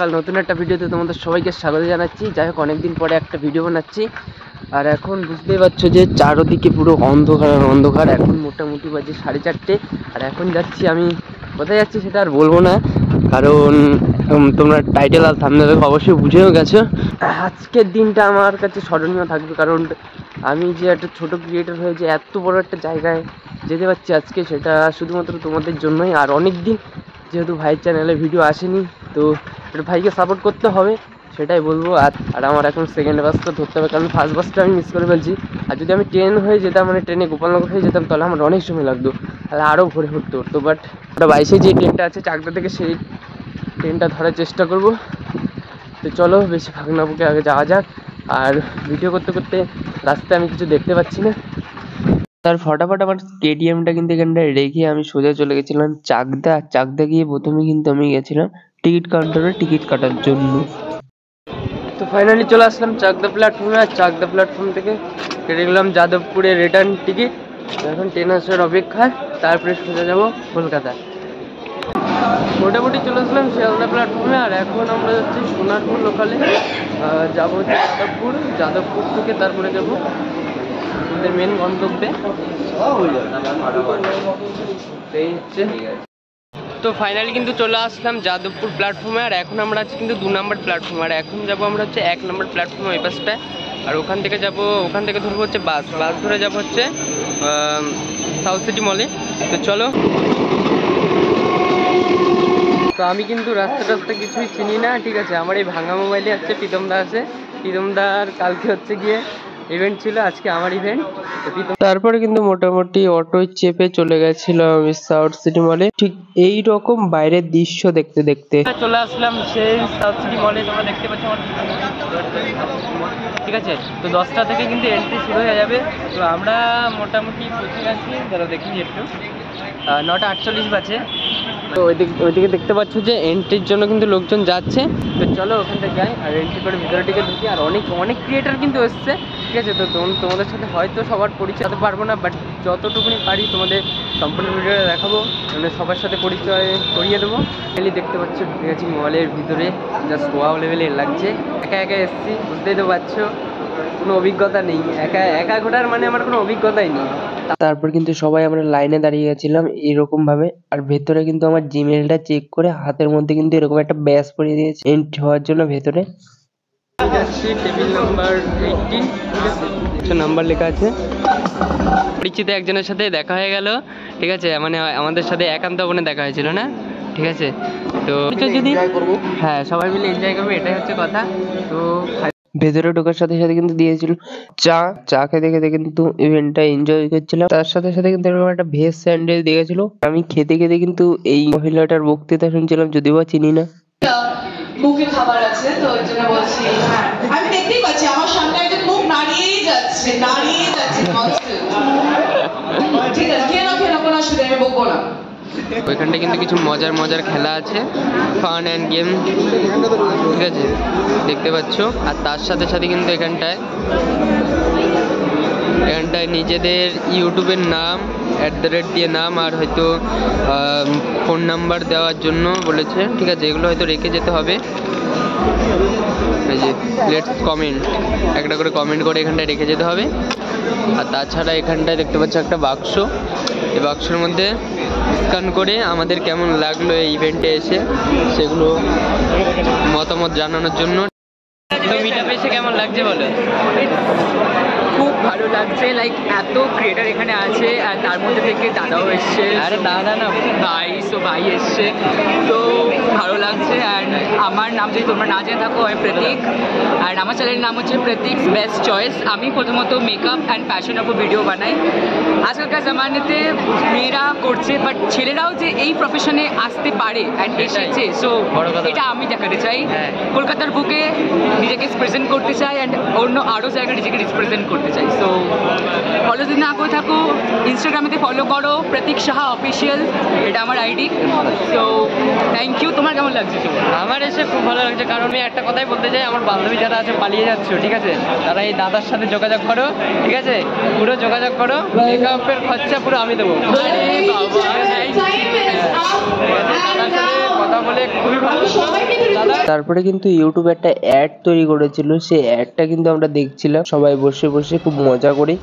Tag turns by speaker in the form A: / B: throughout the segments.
A: সকাল নতুন একটা ভিডিওতে তোমাদের সবাইকে স্বাগত জানাচ্ছি। যাই হোক, অনেকদিন পরে একটা ভিডিও বানাচ্ছি। আর এখন বুঝতেই পারছো যে চারদিকে পুরো অন্ধকার আর অন্ধকার। এখন মোটামুটি বাজে 4:30। আর এখন যাচ্ছি আমি, কোথায় যাচ্ছি সেটা আর বলবো না, কারণ তোমরা টাইটেল আর থাম্বনেল অবশ্যই বুঝেও গেছো। আজকের দিনটা আমার কাছে স্মরণীয় থাকবে, কারণ আমি যে একটা ছোটো ক্রিয়েটর হয়ে যে এত বড় একটা জায়গায় যেতে পারছি আজকে, সেটা শুধুমাত্র তোমাদের জন্যই। আর অনেক দিন যেহেতু ভাইয়ের চ্যানেলে ভিডিও আসেনি, তো একটা ভাইকে সাপোর্ট করতে হবে, সেটাই বলবো। আর আমার এখন সেকেন্ড বাসটা ধরতে হবে, কারণ ফার্স্ট বাসটা আমি মিস করে ফেলছি। আর যদি আমি ট্রেন হয়ে যেতাম, মানে ট্রেনে গোপালনগর হয়ে যেতাম, তাহলে আমার অনেক সময় লাগতো, তাহলে আরও ভোরে উঠতে হতো। বাট ওটা 22-এ যে ট্রেনটা আছে চাকদা থেকে, সেই ট্রেনটা ধরার চেষ্টা করব। তো চলো, বেশি ফাঁক না বুকে আগে যাওয়া যাক। আর ভিডিও করতে করতে রাস্তায় আমি কিছু দেখতে পাচ্ছি না, তার ফটাফট আমার কেটিএমটা কিন্তু এখানটায় রেখে আমি সোজা চলে গেছিলাম চাকদা। চাকদা গিয়ে প্রথমে কিন্তু আমি গেছিলাম টিকিট কাউন্টারে টিকিট কাটার জন্য। তো ফাইনালি চলে আসলাম চাকদা প্ল্যাটফর্মে। আর চাকদা প্ল্যাটফর্ম থেকে কেটে গেলাম যাদবপুরে রিটার্ন টিকিট। এখন ট্রেন আসার অপেক্ষায়, তারপরে সোজা যাব কলকাতা। মোটামুটি চলে আসলাম শিয়ালদা প্ল্যাটফর্মে। আর এখন আমরা যাচ্ছি সোনারপুর লোকালে, যাবো যাদবপুর। যাদবপুর থেকে তারপরে যাবো আমাদের মেন গন্তব্যে। তো ফাইনালি কিন্তু চলে আসলাম যাদবপুর প্ল্যাটফর্মে। আর এখন আমরা আছি কিন্তু 2 নম্বর প্ল্যাটফর্মে। আর এখন যাবো আমরা হচ্ছে 1 নম্বর প্ল্যাটফর্মে, ওই পাশটায়। আর ওখান থেকে ধরবো হচ্ছে বাস ধরে যাবো হচ্ছে সাউথ সিটি মলে। তো চলো। তো আমি কিন্তু রাস্তা কিছুই চিনি না, ঠিক আছে। আমার এই ভাঙা মোবাইলে হচ্ছে প্রীতমদা আছে। প্রীতমদার কালকে হচ্ছে গিয়ে ইভেন্ট ছিল, আজকে আমার ইভেন্ট। তারপরে কিন্তু মোটামুটি অটোয় চেপে চলে গেছিলাম আমি সাউথ সিটি মলে। ঠিক এই রকম বাইরের দৃশ্য দেখতে দেখতে চলে আসলাম সেই সাউথ সিটি মলে। তোমরা দেখতে পাচ্ছ আমার, ঠিক আছে। তো 10টা থেকে কিন্তু এন্ট্রি শুরু হয়ে যাবে। তো আমরা মোটামুটি পৌঁছে গেছি, যারা দেখি একটু 9:48 বাজে। তো ওইদিকে দেখতে পাচ্ছ যে এন্ট্রির জন্য কিন্তু লোকজন যাচ্ছে। তো চলো ওখান থেকে যাই আর এন্ট্রি করে ভিতরে টিকে ঢুকি। আর অনেক ক্রিয়েটার কিন্তু এসছে, ঠিক আছে। তো তোমাদের সাথে হয়তো সবার পরিচয় হতে পারবো না, বাট যতটুকুনি পারি তোমাদের সম্পূর্ণ ভিডিওটা দেখাবো, মানে সবার সাথে পরিচয় করিয়ে দেবো। খালি দেখতে পাচ্ছ ঢুকে গেছি মলের ভিতরে, জাস্ট ওয়াও লেভেলের লাগছে। একা এসছি, বুঝতেই তো পারছো, কোনো অভিজ্ঞতা নেই। একা ঘোরার মানে আমার কোনো অভিজ্ঞতাই নেই। তারপর কিন্তু সবাই আমরা লাইনে দাঁড়িয়ে গেছিলাম এরকম ভাবে। আর ভেতরে কিন্তু আমার জিমেলটা চেক করে হাতের মধ্যে কিন্তু এরকম একটা ব্যাজ পরিয়ে দিয়েছে এন্ট্রি হওয়ার জন্য ভেতরে। টেবিল নাম্বার 18, নাম্বার লেখা আছে। পরিচিত একজনের সাথে দেখা হয়ে গেল, ঠিক আছে। মানে আমাদের সাথে একান্ত বনে দেখা হয়েছিল না, ঠিক আছে। তো যদি হ্যাঁ সবাই মিলে এনজয় করবে, এটাই হচ্ছে কথা। তো ভেতরে ঢোকার সাথে সাথে কিন্তু দিয়েছিল চা খেতে খেতে কিন্তু ইভেন্টটা এনজয় করছিলাম। তার সাথে সাথে কিন্তু এরকম একটা ভেজ স্যান্ডউইচ দিয়েছিল। আমি খেতে খেতে কিন্তু এই মহিলাটার বক্তৃতা শুনছিলাম, যদিও বা চিনি না।
B: মুখে খাবার আছে, তো ওই জন্য বলছি। হ্যাঁ, আমি দেখতেই পাচ্ছি আমার সামনে একজন মুখ নাড়িয়েই যাচ্ছে। ঠিক আছে, কেন কোনো অসুবিধা, আমি বকবো না।
A: ওইখানটা কিন্তু কিছু মজার খেলা আছে, ফান অ্যান্ড গেম, ঠিক আছে, দেখতে পাচ্ছ। আর তার সাথে সাথে কিন্তু এখানটায় নিজেদের ইউটিউবের নাম @ দিয়ে নাম, আর হয়তো ফোন নাম্বার দেওয়ার জন্য বলেছে, ঠিক আছে। এগুলো হয়তো রেখে যেতে হবে। এই যে লেটস কমেন্ট, একটা করে কমেন্ট করে এখানটায় রেখে যেতে হবে। আর তাছাড়া এখানটায় দেখতে পাচ্ছ একটা বাক্স, এই বাক্সের মধ্যে স্ক্যান করে আমাদের কেমন লাগলো এই ইভেন্টে এসে, সেগুলো মতামত জানানোর জন্য। তো মিটআপে এসে কেমন লাগছে বলো?
C: খুব ভালো লাগছে, লাইক এত ক্রিয়েটার এখানে আছে, আর তার মধ্যে থেকে দাদাও এসছে।
A: আরে দাদা না
C: ভাই এসছে, তো ভালো লাগছে। অ্যান্ড আমার নাম যদি তোমরা না জেনে থাকো, আমি প্রতীক, অ্যান্ড আমার চ্যানেলের নাম হচ্ছে প্রতীক বেস্ট চয়েস। আমি প্রথমত মেকআপ অ্যান্ড ফ্যাশনের উপর ভিডিও বানাই। আজকালকার জামানাতে মেয়েরা করছে, বাট ছেলেরাও যে এই প্রফেশনে আসতে পারে অ্যান্ড এসেছে, সো এটা আমি দেখাতে চাই। কলকাতার বুকে নিজেকে রিপ্রেজেন্ট করতে চাই, অ্যান্ড অন্য আরও জায়গায় নিজেকে রিপ্রেজেন্ট করতে চাই। সো ফলো যদি না করে থাকো, ইনস্টাগ্রামেতে ফলো করো প্রতীক সাহা অফিসিয়াল, এটা আমার আইডি। তো থ্যাংক ইউ। তোমার কেমন লাগছে?
A: আমার এসে খুব ভালো লাগছে, কারণ আমি একটা কথাই বলতে চাই, আমার বান্ধবী যারা আছে পালিয়ে যাচ্ছ, ঠিক আছে, তারা এই দাদার সাথে যোগাযোগ করো, ঠিক আছে, পুরো যোগাযোগ করো। মেকআপের খরচা পুরো আমি দেবো। দাদার সাথে কথা বলে খুবই ভালো, দাদা তারপরে কিন্তু ইউটিউব একটা অ্যাড তৈরি করেছিল, সেই অ্যাডটা কিন্তু আমরা দেখছিলাম সবাই বসে বসে খুব মজা করে।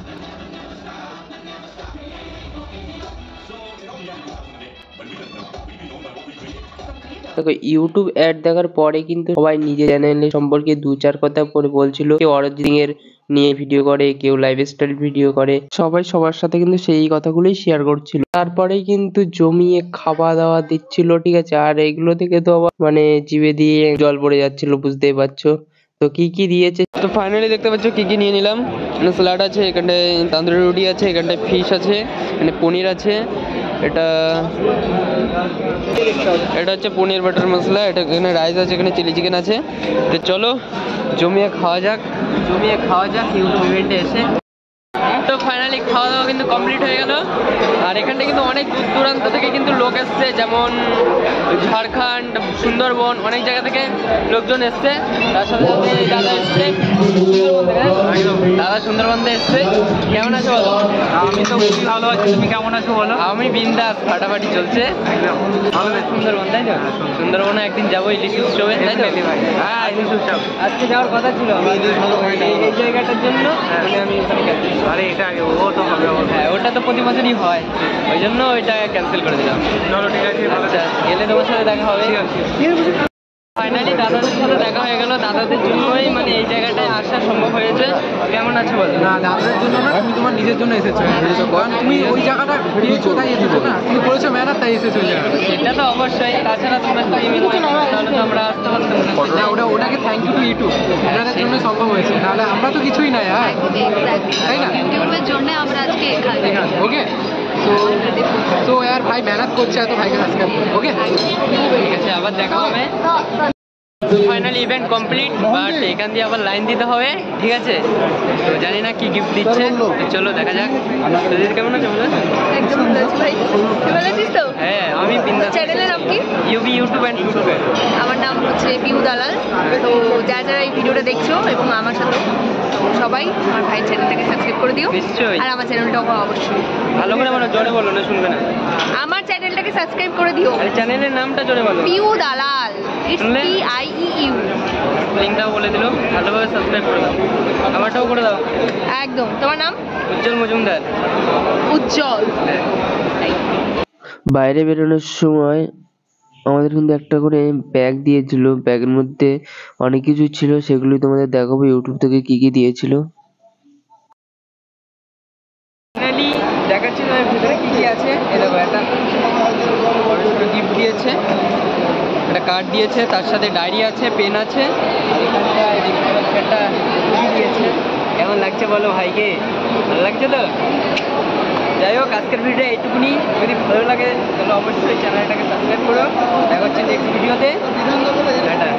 A: দেখো ইউটিউব অ্যাড দেখার পরে কিন্তু সবাই নিজের চ্যানেল সম্পর্কে দু চার কথা করে বলছিল। কেউ অরিজিৎ সিং এর নিয়ে ভিডিও করে, কেউ লাইফস্টাইল ভিডিও করে, সবাই সবার সাথে কিন্তু সেই কথাগুলোই শেয়ার করছিল। তারপরেই কিন্তু জমিয়ে খাওয়া দাওয়া দিচ্ছিল, ঠিক আছে। আর এগুলো থেকে তো আবার মানে জিভে দিয়ে জল পড়ে যাচ্ছিল, বুঝতেই পারছো। তো কি কি দিয়েছে, তো ফাইনালি দেখতে পাচ্ছ কি কি নিয়ে নিলাম। এখানে স্যালাড আছে, এখানটায় তান্দুরি রুটি আছে, এখানটায় ফিশ আছে, এখানে পনির আছে, এটা হচ্ছে পনির বাটার মশলা, এটা এখানে রাইস আছে, এখানে চিলি চিকেন আছে। তো চলো জমিয়ে খাওয়া যাক ইউটিউব ইভেন্টে এসে। তো ফাইনালি খাওয়া দাওয়া কিন্তু কমপ্লিট হয়ে গেল। আর এখানটা কিন্তু অনেক দূর দূরান্ত থেকে কিন্তু লোক এসছে, যেমন ঝাড়খণ্ড, সুন্দরবন, অনেক জায়গা থেকে লোকজন এসছে। তার সাথে সাথে দাদা এসছে সুন্দরবন থেকে। দাদা সুন্দরবন থেকে এসছে। কেমন আছো বলো?
C: আমি তো খুবই ভালো আছি, তুমি কেমন আছো বলো?
A: আমি বিন্দাস, ফাটাফাটি চলছে। সুন্দরবন তাই তো? সুন্দরবনে একদিন যাবো ইলিশ উৎসবে, তাই তো?
C: হ্যাঁ, ইলিশ উৎসব।
A: আজকে যাওয়ার কথা ছিল এই জায়গাটার জন্য, মানে আমি ওখানে ক্যান্সেল।
C: আরে এটা ও তো হবে।
A: হ্যাঁ, ওটা তো প্রতি বছরই হয়, ওই জন্য ওইটা ক্যান্সেল করে দিলাম।
C: চলো ঠিক আছে,
A: আচ্ছা, গেলে তোমার সাথে দেখা হবে। ফাইনালি দাদাদের সাথে দেখা হয়ে গেল। দাদাদের জন্যই মানে এই জায়গাটায় আসা সম্ভব হয়েছে। কেমন আছে বলো?
C: না, দাদাদের জন্য না, তুমি তোমার নিজের জন্য এসেছো। কারণ তুমি ওই জায়গাটা পেয়েছো তাই এসেছো না, তুমি করেছো মেহনত তাই এসেছো ওই জায়গাটা।
A: সেটা তো অবশ্যই, তাছাড়া তোমরা যদি তাহলে তো আমরা আসতে পারতাম না।
C: ওটাকে থ্যাংক ইউ টু ইউটিউব, ওনাদের জন্য সম্ভব হয়েছে, নাহলে আমরা তো কিছুই নাই। হ্যাঁ তাই না?
D: ইউটিউবের জন্য আমরা আজকে এখানে।
C: ওকে, তো यार ভাই মেহনত করছে, এত ভাইকে সাবস্ক্রাইব করো। ওকে
A: ঠিক আছে, আবার দেখা হবে। তো ফাইনালি ইভেন্ট কমপ্লিট, বাট এখান দিয়ে আবার লাইন দিতে হবে, ঠিক আছে। তো জানি না কি গিফট দিচ্ছে, তো চলো দেখা যাক। তো দিদি কেমন আছে বলো?
D: একদম ভালো আছি ভাই, তুই ভালো আছিস তো?
A: হ্যাঁ, আমি বিন্দাস।
D: চ্যানেলের নাম কি?
A: ইউবি ইউটিউব অ্যান্ড ইউটিউবে।
D: আমার নাম হচ্ছে পিউ দালাল। তো যারা এই ভিডিওটা দেখছো এবং আমার সাথে, সবাই আমার ভাইয়ের চ্যানেলটাকে সাবস্ক্রাইব করে দিও।
A: নিশ্চয়ই।
D: আর আমার চ্যানেলটাও অবশ্যই
A: ভালো করে বলো, জোরে বলো, না শুনবে না।
D: আমার চ্যানেলটাকে সাবস্ক্রাইব করে দিও।
A: আর চ্যানেলের নামটা জোরে বলো।
D: পিউ দালাল, ইটস PIEU।
A: লিঙ্কটাও বলে দিল, ভালোভাবে সাবস্ক্রাইব করে দাও। আমারটাও করে দাও।
D: একদম। তোমার নাম?
A: উজ্জ্বল মজুমদার।
D: উজ্জ্বল।
A: বাইরে বেরোনোর সময় আমাদের কিন্তু একটা করে ব্যাগ দিয়েছিল, ব্যাগের মধ্যে অনেক কিছু ছিল, সেগুলি তোমাদের দেখাবো ইউটিউব থেকে কি কি দিয়েছিল। ফাইনালি দেখাচ্ছি তোমার ভিতরে কি কি আছে। এই দেখো, একটা বড় ছোট গিফট দিয়েছে, একটা কার্ড দিয়েছে, তার সাথে ডায়েরি আছে, পেন আছে, এখানটায় দেখতে পাচ্ছি একটা ঘড়ি দিয়েছে। কেমন লাগছে বলো ভাইকে? ভালো লাগছে তো? যাই হোক, আজকের ভিডিও এইটুকুনি। যদি ভালো লাগে তাহলে অবশ্যই চ্যানেলটাকে সাবস্ক্রাইব করো। দেখা হচ্ছে নেক্সট ভিডিওতে। টাটা।